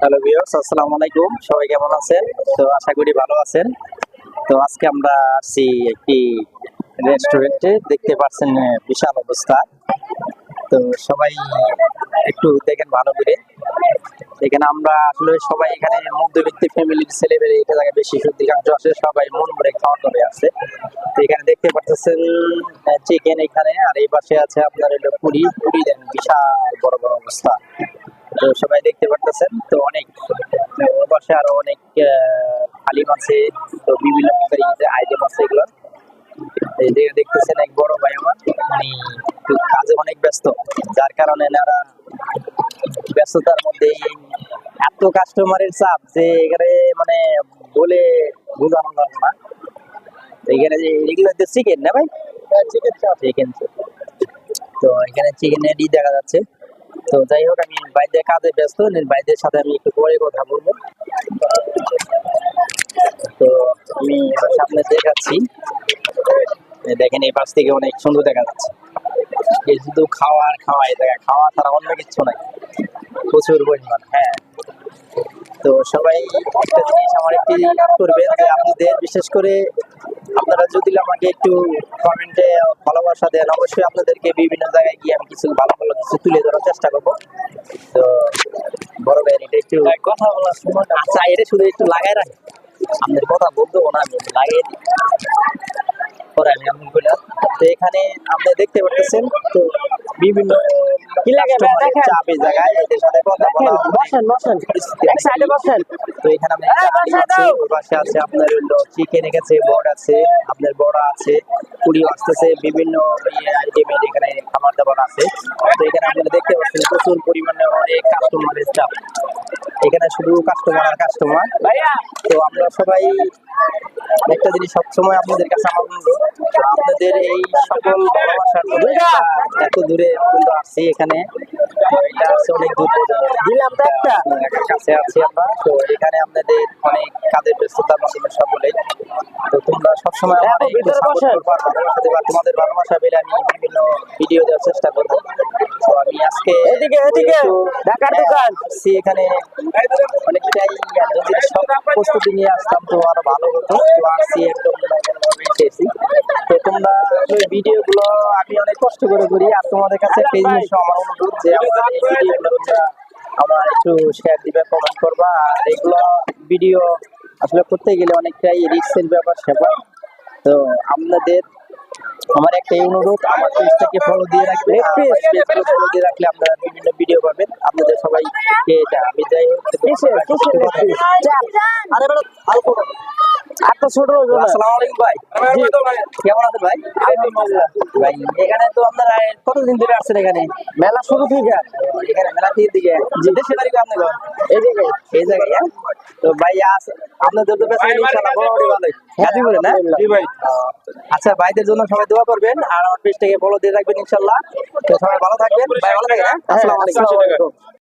Hello viewers, আসসালামু আলাইকুম। সবাই কেমন আছেন? তো আশা করি ভালো আছেন। তো আজকে আমরা আসছি একটি রেস্টুরেন্টে, দেখতে পাচ্ছেন বিশাল অবস্থা। তো সবাই একটু দেখেন ভালো করে। এখানে আমরা আসলে সবাই এখানে মধ্যবিত্ত ফ্যামিলির ছেলেমেয়ে এটা জায়গায় বেশি অধিকাংশ আসে, সবাই মন ভরে খাওয়া দাওয়া আছে। তো এখানে দেখতে পাচ্ছেন চিকেন এখানে, আর এই পাশে আছে আপনার হলো পুরি পুরি দেন বিশাল বড় বড় অবস্থা। তো সবাই দেখতে পারতেছেন। তো অনেক ওর পাশে আরো অনেক হালিম আছে। তো বিভিন্ন প্রকারের আইটেম আছে এগুলো। এই যে দেখতেছেন এক বড় ভাই আমার, উনি একটু কাজে অনেক ব্যস্ত, যার কারণে এনারা ব্যস্ততার মধ্যে এত কাস্টমারের চাপ যে এখানে মানে বলে বোঝানো যাবে না। এখানে যে এগুলো হচ্ছে চিকেন না ভাই, চিকেন চাপ চিকেন। তো এখানে চিকেনের দেখা যাচ্ছে। তো যাই হোক, আমি বাইরে কাজে ব্যস্ত, বাইরের সাথে আমি একটু পরে কথা বলবো। তো আমি সামনে দেখাচ্ছি, দেখেন এই পাশ থেকে অনেক সুন্দর দেখা যাচ্ছে। এই শুধু খাওয়া আর খাওয়া, এই জায়গায় খাওয়া ছাড়া অন্য কিছু নাই, প্রচুর পরিমাণ। হ্যাঁ, তো সবাই একটা জিনিস আমার একটি করবেন যে আপনাদের বিশেষ করে আপনারা যদি আমাকে একটু কমেন্টে ভালোবাসা দেন, অবশ্যই আপনাদেরকে বিভিন্ন জায়গায় গিয়ে আমি কিছু ভালো ভালো কিছু তুলে ধরার চেষ্টা করবো। তো বড় ভাই এটা একটু কথা বলার সময়, আচ্ছা এটা শুধু একটু লাগাই রাখেন, আপনাদের কথা বলতে না, আমি লাগিয়ে দিই পরে আমি এমন করলাম। তো এখানে আপনি দেখতে পাচ্ছেন তো বিভিন্ন কি লাগে চাপে জায়গায় এদের সাথে কথা বলা, বসেন বসেন এক সাইডে বসেন। তো এখানে আমরা ওই পাশে আছে আপনার হলো চিকেন গেছে, বড় আছে, আপনার বড় আছে, পুরি আসতেছে, বিভিন্ন আইটেমের এখানে খাবার দাবার আছে। তো এখানে আপনারা দেখতে পাচ্ছেন প্রচুর পরিমাণে অনেক কাস্টমারের চাপ, এখানে শুধু কাস্টমার আর কাস্টমার। তো আমরা সবাই একটা জিনিস সবসময় আপনাদের কাছে আমার অনুরোধ, আপনাদের এই সকল ভালোবাসার জন্য এত দূরে পর্যন্ত আসছি এখানে, এটা আছে অনেক দূর দিলাম তো একটা কাছে আছি আমরা। তো এখানে আপনাদের অনেক কাজের ব্যস্ততার মাধ্যমে সকলেই, তো তোমরা সবসময় তোমাদের ভালোবাসা পেলে আমি বিভিন্ন ভিডিও দেওয়ার চেষ্টা করবো। তো আমি আজকে ঢাকার দোকান আসছি এখানে অনেকটাই, যদি সব প্রস্তুতি নিয়ে আসতাম তো আরো ভালো হতো। তো আসছি একদম এসেছি। তো তোমরা ওই ভিডিও গুলো আমি অনেক কষ্ট করে করি, আর তোমাদের কাছে একটা জিনিস আমার অনুরোধ যে আমার এই ভিডিওগুলো তোমরা আমার একটু শেয়ার দিবে, কমেন্ট করবা। আর এগুলো ভিডিও আসলে করতে গেলে অনেকটাই রিস্কের ব্যাপার স্যাপার। তো আপনাদের আমার একটাই অনুরোধ, আমার পেজটাকে ফলো দিয়ে রাখবে, ফলো দিয়ে রাখলে আপনারা বিভিন্ন ভিডিও পাবেন। আপনাদের সবাইকে এটা আমি যাই হোক এত ছোট। আসসালামু আলাইকুম ভাই, কেমন আছেন ভাই? ভাই এখানে তো আপনারা কতদিন ধরে আসছেন এখানে? মেলা শুরু থেকে, এখানে মেলা থেকে দিকে দেশের বাড়ি আপনার এই জায়গায়, এই জায়গায়। হ্যাঁ, তো ভাই আপনাদের তো বেশি ইনশাআল্লাহ বড় ভালোই গাজীপুরে না? জি ভাই। আচ্ছা, ভাইদের জন্য সবাই দোয়া করবেন, আর আমার পেজটাকে ফলো দিয়ে রাখবেন ইনশাআল্লাহ। তো সবাই ভালো থাকবেন ভাই, ভালো থাকবেন। হ্যাঁ, আসসালামু আলাইকুম।